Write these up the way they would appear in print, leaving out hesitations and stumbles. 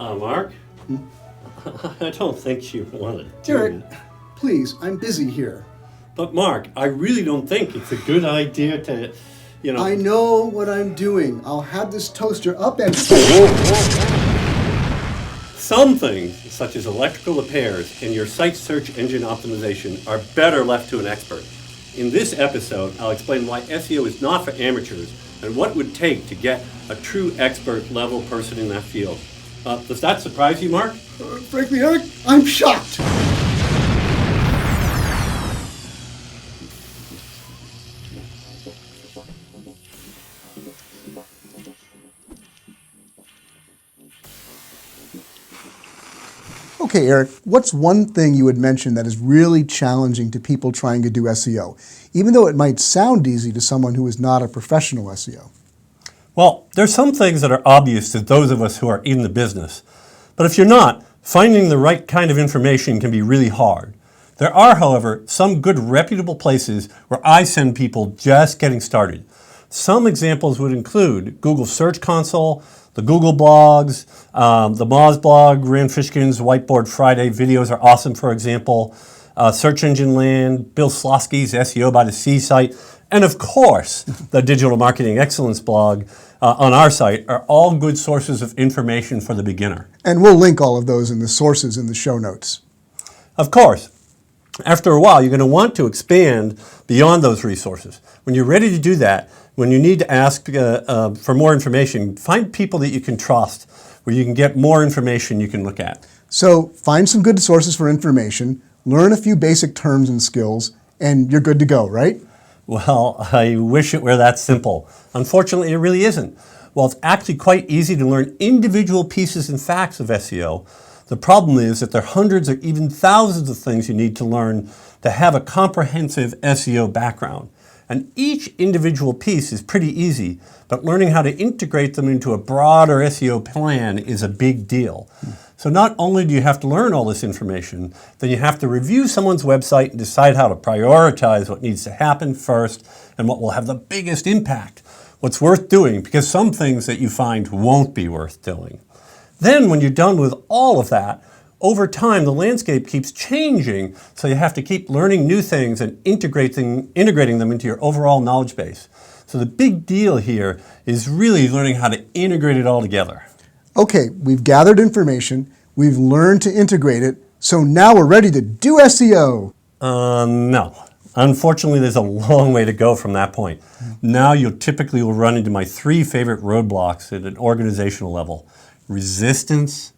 Mark? I don't think you want to do Eric, it. please, I'm busy here. But Mark, I really don't think it's a good idea to, I know what I'm doing. I'll have this toaster up and... Some things, such as electrical repairs and your site search engine optimization, are better left to an expert. In this episode, I'll explain why SEO is not for amateurs and what it would take to get a true expert level person in that field. Does that surprise you, Mark? Frankly, Eric, I'm shocked. Okay, Eric, what's one thing you would mention that is really challenging to people trying to do SEO, even though it might sound easy to someone who is not a professional SEO? Well, there's some things that are obvious to those of us who are in the business. But if you're not, finding the right kind of information can be really hard. There are, however, some good reputable places where I send people just getting started. Some examples would include Google Search Console, the Google blogs, the Moz Blog, Rand Fishkin's Whiteboard Friday videos are awesome, for example. Search Engine Land, Bill Slosky's SEO by the Sea site, and of course, the Digital Marketing Excellence blog on our site are all good sources of information for the beginner. And we'll link all of those in the sources in the show notes. Of course, after a while, you're going to want to expand beyond those resources. When you're ready to do that, when you need to ask for more information, find people that you can trust, where you can get more information you can look at. So find some good sources for information, learn a few basic terms and skills, and you're good to go, right? Well, I wish it were that simple. Unfortunately, it really isn't. While it's actually quite easy to learn individual pieces and facts of SEO, the problem is that there are hundreds or even thousands of things you need to learn to have a comprehensive SEO background. And each individual piece is pretty easy, but learning how to integrate them into a broader SEO plan is a big deal. So not only do you have to learn all this information, then you have to review someone's website and decide how to prioritize what needs to happen first and what will have the biggest impact, what's worth doing, because some things that you find won't be worth doing. Then when you're done with all of that, over time, the landscape keeps changing, so you have to keep learning new things and integrating them into your overall knowledge base. So the big deal here is really learning how to integrate it all together. Okay, we've gathered information, we've learned to integrate it, so now we're ready to do SEO. No. Unfortunately, there's a long way to go from that point. Now you typically will run into my three favorite roadblocks at an organizational level: resistance,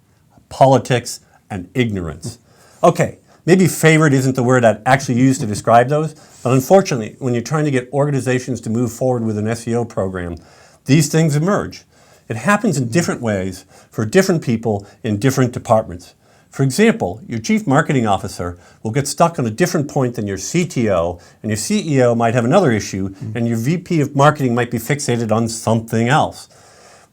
politics, and ignorance. Okay, maybe favorite isn't the word I'd actually use to describe those, but unfortunately, when you're trying to get organizations to move forward with an SEO program, these things emerge. It happens in different ways for different people in different departments. For example, your chief marketing officer will get stuck on a different point than your CTO, and your CEO might have another issue, and your VP of marketing might be fixated on something else.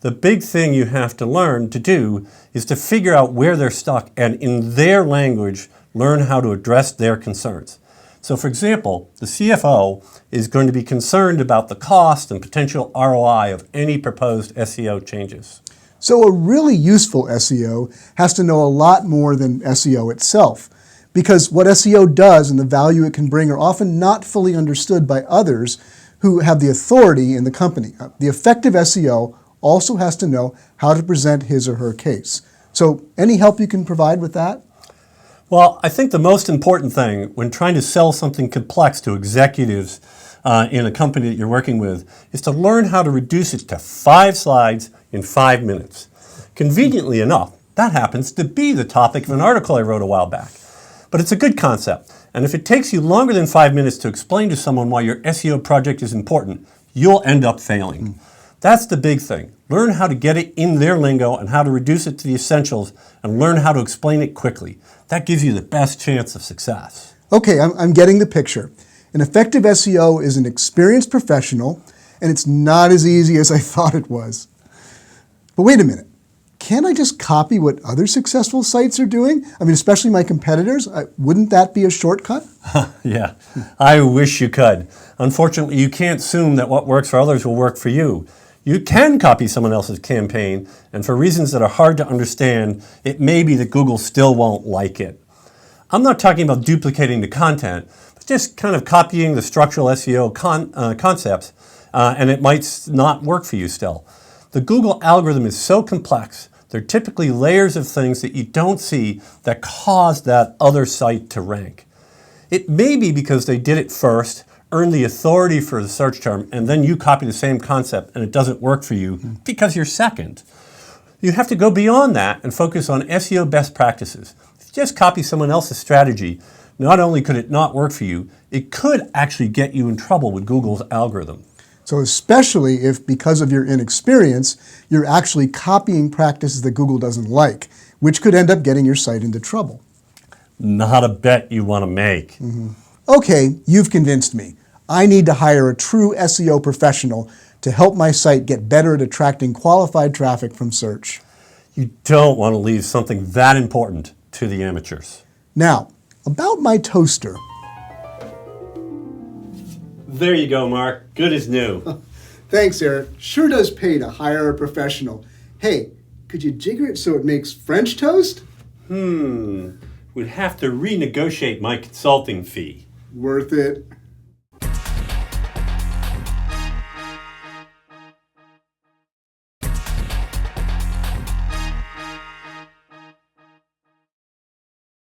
The big thing you have to learn to do is to figure out where they're stuck and in their language, learn how to address their concerns. So for example, the CFO is going to be concerned about the cost and potential ROI of any proposed SEO changes. So a really useful SEO has to know a lot more than SEO itself, because what SEO does and the value it can bring are often not fully understood by others who have the authority in the company. The effective SEO also has to know how to present his or her case. So any help you can provide with that? Well, I think the most important thing when trying to sell something complex to executives in a company that you're working with is to learn how to reduce it to 5 slides in 5 minutes. Conveniently enough, that happens to be the topic of an article I wrote a while back. But it's a good concept, and if it takes you longer than 5 minutes to explain to someone why your SEO project is important, you'll end up failing. That's the big thing. Learn how to get it in their lingo and how to reduce it to the essentials and learn how to explain it quickly. That gives you the best chance of success. Okay, I'm getting the picture. An effective SEO is an experienced professional, and it's not as easy as I thought it was. But wait a minute. Can't I just copy what other successful sites are doing? I mean, especially my competitors. Wouldn't that be a shortcut? Yeah, I wish you could. Unfortunately, you can't assume that what works for others will work for you. You can copy someone else's campaign, and for reasons that are hard to understand, it may be that Google still won't like it. I'm not talking about duplicating the content, but just kind of copying the structural SEO concepts, and it might not work for you still. The Google algorithm is so complex. There are typically layers of things that you don't see that cause that other site to rank. It may be because they did it first, earned the authority for the search term, and then you copy the same concept and it doesn't work for you because you're second. You have to go beyond that and focus on SEO best practices. If you just copy someone else's strategy, not only could it not work for you, it could actually get you in trouble with Google's algorithm. So especially if, because of your inexperience, you're actually copying practices that Google doesn't like, which could end up getting your site into trouble. Not a bet you want to make. Okay, you've convinced me. I need to hire a true SEO professional to help my site get better at attracting qualified traffic from search. You don't want to leave something that important to the amateurs. Now, about my toaster. There you go, Mark. Good as new. Thanks, Eric. Sure does pay to hire a professional. Hey, could you jigger it so it makes French toast? Would have to renegotiate my consulting fee. Worth it.